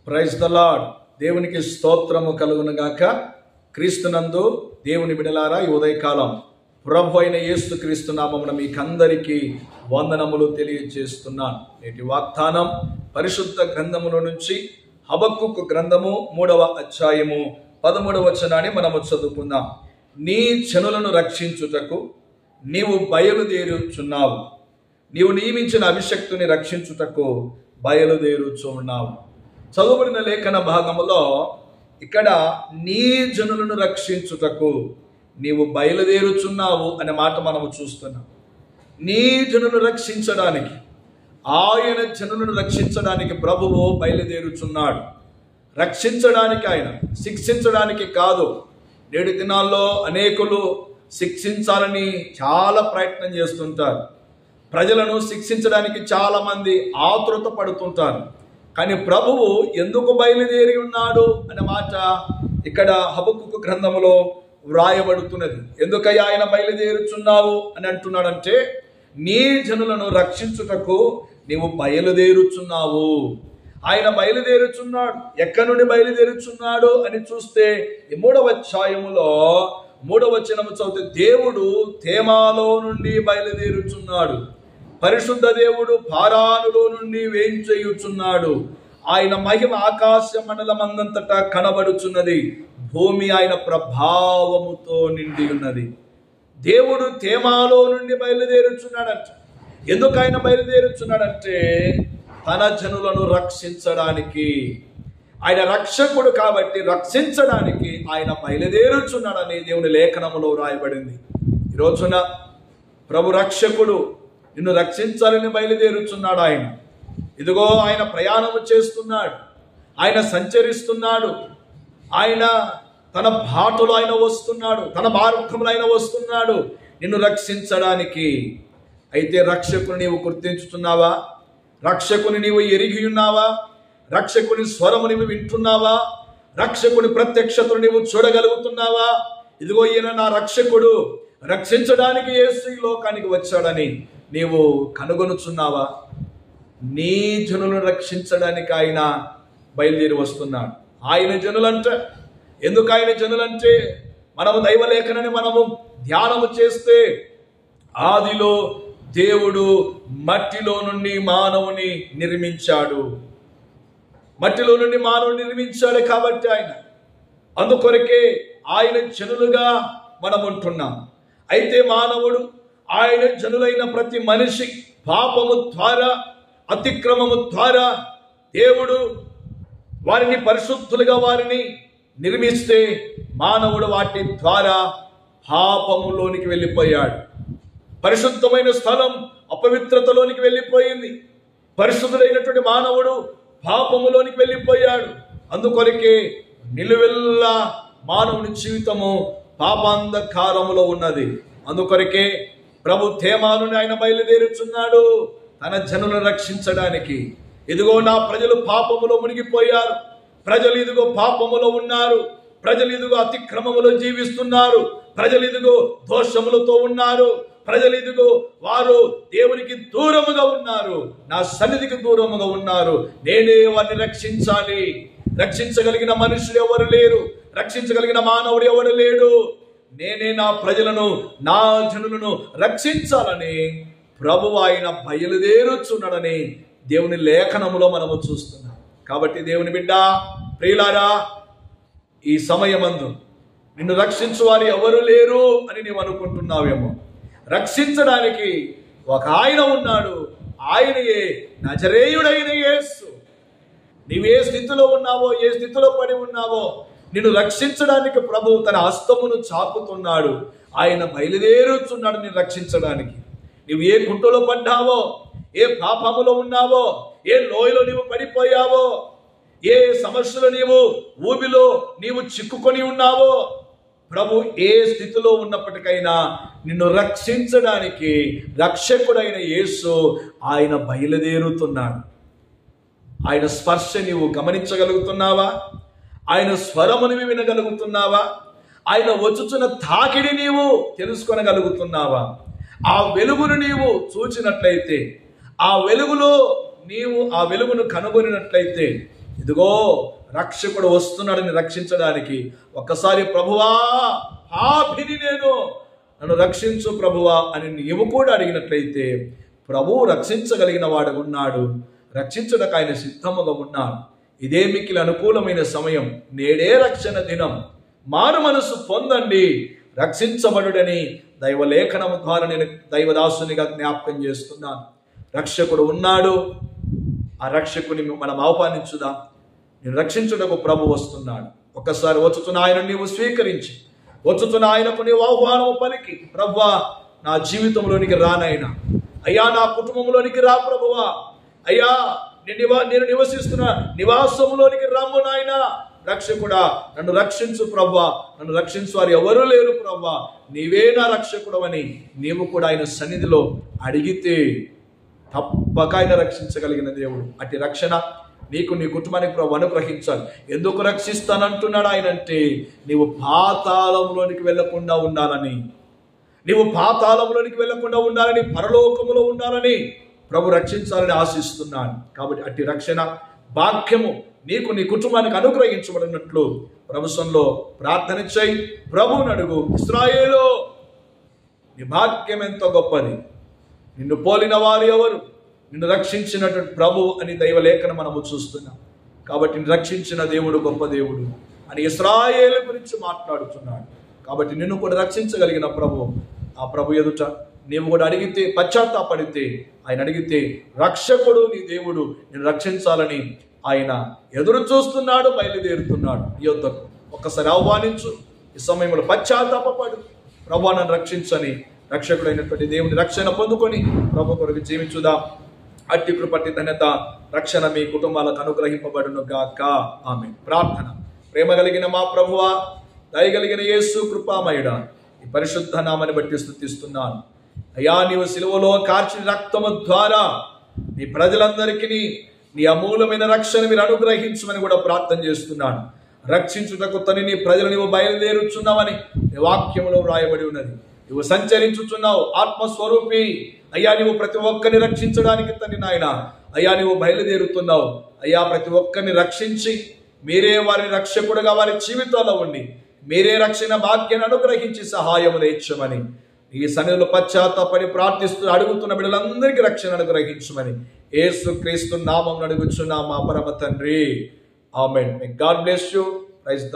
Praise the lord. దేవునికి స్తోత్రము కలుగును గాక. క్రీస్తునందు దేవుని బిడ్డలారా, ఈ ఉదయకాలం ప్రభు అయిన యేసు క్రీస్తు నామమున మీకందరికీ వందనములు తెలియజేస్తున్నాను. నేటి వాగ్దానం పరిశుద్ధ గ్రంథముల నుంచి హబక్కుకు గ్రంథము 3వ అధ్యాయము 13వ వచనాన్ని మనము చదువుకుందాం. నీ జనులను రక్షించుటకు నీవు బయలుదేరుచున్నావు, నీవు నియమించిన అభిషక్తుని రక్షించుటకు బయలుదేరుచున్నావు. చదువుబడిన లేఖన భాగములో ఇక్కడ నీ జనులను రక్షించుటకు నీవు బయలుదేరుచున్నావు అనే మాట మనము చూస్తున్నాం. నీ జనులను రక్షించడానికి, ఆయన జనులను రక్షించడానికి ప్రభువు బయలుదేరుచున్నాడు. రక్షించడానికి, ఆయన శిక్షించడానికి కాదు. నేటి దినాల్లో అనేకులు శిక్షించాలని చాలా ప్రయత్నం చేస్తుంటారు. ప్రజలను శిక్షించడానికి చాలా మంది ఆతృత పడుతుంటారు. కానీ ప్రభువు ఎందుకు బయలుదేరి ఉన్నాడు అనే మాట ఇక్కడ హబక్కుకు గ్రంథములో వ్రాయబడుతున్నది. ఎందుకయ్యా ఆయన బయలుదేరుచున్నావు అని అంటున్నాడంటే, నీ జనులను రక్షించుటకు నీవు బయలుదేరుచున్నావు. ఆయన బయలుదేరుచున్నాడు. ఎక్కడి నుండి బయలుదేరుచున్నాడు అని చూస్తే ఈ 3వ అధ్యాయములో 3వ వచనము చదివితే, దేవుడు తేమాలో నుండి బయలుదేరుచున్నాడు. పరిశుద్ధ దేవుడు పారానులో నుండి వేంచేయుచున్నాడు. ఆయన మహిమ ఆకాశ మండలమందంతటా కనబడుచున్నది. భూమి ఆయన ప్రభావముతో నిండి ఉన్నది. దేవుడు తేమాలో నుండి బయలుదేరుచున్నాడంట. ఎందుకు ఆయన బయలుదేరుచున్నాడంటే, తన జనులను రక్షించడానికి. ఆయన రక్షకుడు కాబట్టి రక్షించడానికి ఆయన బయలుదేరుచున్నాడని దేవుని లేఖనములో రాయబడింది. ఈ రోజున ప్రభు రక్షకుడు నిన్ను రక్షించాలని బయలుదేరుచున్నాడు. ఆయన ఇదిగో ఆయన ప్రయాణము చేస్తున్నాడు, ఆయన సంచరిస్తున్నాడు, ఆయన తన బాటలో ఆయన వస్తున్నాడు, తన మార్గంలో ఆయన వస్తున్నాడు నిన్ను రక్షించడానికి. అయితే రక్షకుని నీవు గుర్తించుతున్నావా? రక్షకుని నీవు ఎరిగి ఉన్నావా? రక్షకుని స్వరము నీవు వింటున్నావా? రక్షకుని ప్రత్యక్షతను నీవు చూడగలుగుతున్నావా? ఇదిగో ఈయన నా రక్షకుడు, రక్షించడానికి యేసు ఈ లోకానికి వచ్చాడని నీవు కనుగొనుచున్నావా? నీ జనులను రక్షించడానికి ఆయన బయలుదేరి వస్తున్నాడు. ఆయన జనులంటే, ఎందుకు ఆయన జనులంటే, మనము దైవలేఖనని మనము ధ్యానము చేస్తే, ఆదిలో దేవుడు మట్టిలో నుండి మానవుని నిర్మించాడు. మట్టిలో నుండి మానవుని నిర్మించాడు కాబట్టి ఆయన, అందుకొరకే ఆయన జనులుగా మనం ఉంటున్నాం. అయితే మానవుడు, ఆయన జనులైన ప్రతి మనిషి పాపము ద్వారా, అతిక్రమము ద్వారా దేవుడు వారిని పరిశుద్ధులుగా వారిని నిర్మిస్తే, మానవుడు వాటి ద్వారా పాపములోనికి వెళ్ళిపోయాడు. పరిశుద్ధమైన స్థలం అపవిత్రతలోనికి వెళ్ళిపోయింది. పరిశుద్ధుడైనటువంటి మానవుడు పాపములోనికి వెళ్ళిపోయాడు. అందుకొరకే నిలువెల్లా మానవుని జీవితము పాపాంధకారములో ఉన్నది. అందుకొరకే ప్రభు తేమాను ఆయన బయలుదేరుచున్నాడు తన జనులను రక్షించడానికి. ఇదిగో నా ప్రజలు పాపములో మునిగిపోయారు, ప్రజలు ఇదిగో పాపములో ఉన్నారు, ప్రజలు ఇదిగో అతిక్రమములో జీవిస్తున్నారు, ప్రజలు ఇదిగో దోషములతో ఉన్నారు, ప్రజలు ఇదిగో వారు దేవునికి దూరముగా ఉన్నారు, నా సన్నిధికి దూరముగా ఉన్నారు. నేనే వారిని రక్షించాలి. రక్షించగలిగిన మనుషులు ఎవరు లేరు, రక్షించగలిగిన మానవుడు ఎవడు లేడు. నేనే నా ప్రజలను, నా జనులను రక్షించాలని ప్రభువు ఆయన బయలుదేరుచున్నాడని దేవుని లేఖనములో మనము చూస్తున్నాం. కాబట్టి దేవుని బిడ్డ, ప్రియులారా, ఈ సమయమందు నిన్ను రక్షించు వారు ఎవరు లేరు అని నీవు అనుకుంటున్నావేమో. రక్షించడానికి ఒక ఆయన ఉన్నాడు. ఆయనయే నజరేయుడైన యేసు. నీవే స్థితిలో ఉన్నావో, ఏ స్థితిలో పడి ఉన్నావో, నిన్ను రక్షించడానికి ప్రభువు తన హస్తమును చాపుతున్నాడు. ఆయన బయలుదేరుచున్నాడు నిన్ను రక్షించడానికి. నువ్వు ఏ గుంటలో పడ్డావో, ఏ పాపములో ఉన్నావో, ఏ లోయలో నీవు పడిపోయావో, ఏ సమస్యలో నీవు ఊబిలో నీవు చిక్కుకొని ఉన్నావో, ప్రభు ఏ స్థితిలో ఉన్నప్పటికైనా నిన్ను రక్షించడానికి రక్షకుడైన యేసు ఆయన బయలుదేరుతున్నాడు. ఆయన స్పర్శ నీవు గమనించగలుగుతున్నావా? ఆయన స్వరముని వినగలుగుతున్నావా? ఆయన వచ్చుచున్న తాకిడి నీవు తెలుసుకొనగలుగుతున్నావా? ఆ వెలుగును నీవు చూచినట్లయితే, ఆ వెలుగులో నీవు ఆ వెలుగును కనుగొనినట్లయితే, ఇదిగో రక్షకుడు వస్తున్నాడని రక్షించడానికి ఒక్కసారి ప్రభువా పాపిని నేను, నన్ను రక్షించు ప్రభువా అని నీవు కూడా అడిగినట్లయితే ప్రభువు రక్షించగలిగిన వాడు ఉన్నాడు, రక్షించడానికి ఆయన సిద్ధముగా ఉన్నాడు. ఇదే మిక్కిలి అనుకూలమైన సమయం, నేడే రక్షణ దినం. మారు మనసు పొందండి, రక్షించబడుడని దైవలేఖనం ద్వారా నేను దైవదాసునిగా జ్ఞాపకం చేస్తున్నాను. రక్షకుడు ఉన్నాడు, ఆ రక్షకుని మనం ఆహ్వానించుదాం. నేను రక్షించుటకు ప్రభు వస్తున్నాడు. ఒక్కసారి వచ్చుతున్న ఆయన నీవు స్వీకరించి, వచ్చుతున్న ఆయనకు నీవు ఆహ్వానం పలికి, ప్రభువా నా జీవితంలోనికి రానైనా, అయ్యా నా కుటుంబంలోనికి రా ప్రభువా, అయ్యా నేను నివసిస్తున్న నివాసంలోనికి రమ్ము నాయనా, రక్షకుడా నన్ను రక్షించు ప్రభువా, నన్ను రక్షించు వారు ఎవరూ లేరు ప్రభువా, నీవే నా రక్షకుడు అని నీవు కూడా ఆయన సన్నిధిలో అడిగితే తప్పక ఆయన రక్షించగలిగిన దేవుడు. అట్టి రక్షణ నీకు నీ కుటుంబానికి ప్రభు అనుగ్రహించాలి. ఎందుకు రక్షిస్తానంటున్నాడు ఆయన అంటే, నీవు పాతాళంలోనికి వెళ్లకుండా ఉండాలని, నీవు పాతాళంలోనికి వెళ్లకుండా ఉండాలని, పరలోకములో ఉండాలని ప్రభు రక్షించాలని ఆశిస్తున్నాడు. కాబట్టి అట్టి రక్షణ భాగ్యము నీకు నీ కుటుంబానికి అనుగ్రహించబడినట్లు ప్రభుత్వంలో ప్రార్థన చేయి, ప్రభువుని అడుగు. ఇశ్రాయేలు నీ భాగ్యం ఎంతో గొప్పది, నిన్ను పోలిన వారు ఎవరు, నిన్ను రక్షించినటువంటి ప్రభు అని దైవలేఖనం మనము చూస్తున్నాం. కాబట్టి నిన్ను రక్షించిన దేవుడు గొప్ప దేవుడు అని ఇశ్రాయేలు గురించి మాట్లాడుతున్నాడు. కాబట్టి నిన్ను కూడా రక్షించగలిగిన ప్రభు, ఆ ప్రభు ఎదుట నీవు కూడా అడిగితే, పశ్చాత్తాపడితే, ఆయన అడిగితే రక్షకుడు నీ దేవుడు నిన్ను రక్షించాలని ఆయన ఎదురు చూస్తున్నాడు, బయలుదేరుతున్నాడు. ఈ యొద్దకు ఒక్కసారి ఆహ్వానించు. ఈ సమయంలో పశ్చాత్తాపడు, ప్రభువా నన్ను రక్షించని, రక్షకుడైనటువంటి దేవుని రక్షణ పొందుకొని ప్రభు కొరకు జీవించుదాం. అట్టి కృపటి ధన్యత రక్షణ మీ కుటుంబాలకు అనుగ్రహింపబడును గాక. ఆమేన్. ప్రార్థన. ప్రేమ కలిగిన మా ప్రభువా, దయగలిగిన యేసు కృపామయుడా, ఈ పరిశుద్ధ నామని బట్టి స్తుతిస్తున్నాను. అయ్యా నీవు సిలువలో కార్చిన రక్తము ద్వారా నీ ప్రజలందరికీ నీ అమూలమైన రక్షణ మీరు అనుగ్రహించమని కూడా ప్రార్థన చేస్తున్నాను. రక్షించుటకు తని నీ ప్రజలు నీవు బయలుదేరుచున్నావని నీ వాక్యములో వ్రాయబడి ఉన్నది. నువ్వు సంచరించుచున్నావు ఆత్మస్వరూపి. అయ్యా నీవు ప్రతి ఒక్కరిని రక్షించడానికి తండ్రి నాయన, అయ్యా నీవు బయలుదేరుతున్నావు. అయ్యా ప్రతి ఒక్కరిని రక్షించి మీరే వారి రక్షకుడుగా వారి జీవితాల్లో ఉండి మీరే రక్షణ భాగ్యాన్ని అనుగ్రహించి సహాయము ఇచ్చమని ఈ సన్నిధిలో పశ్చాత్తాపడి ప్రార్థిస్తూ అడుగుతున్న బిడ్డలందరికీ రక్షణ అనుగ్రహించమని యేసు క్రీస్తు నామమున అడుగుచున్నాము మా పరమ తండ్రి. ఆమేన్. May God bless you. Praise the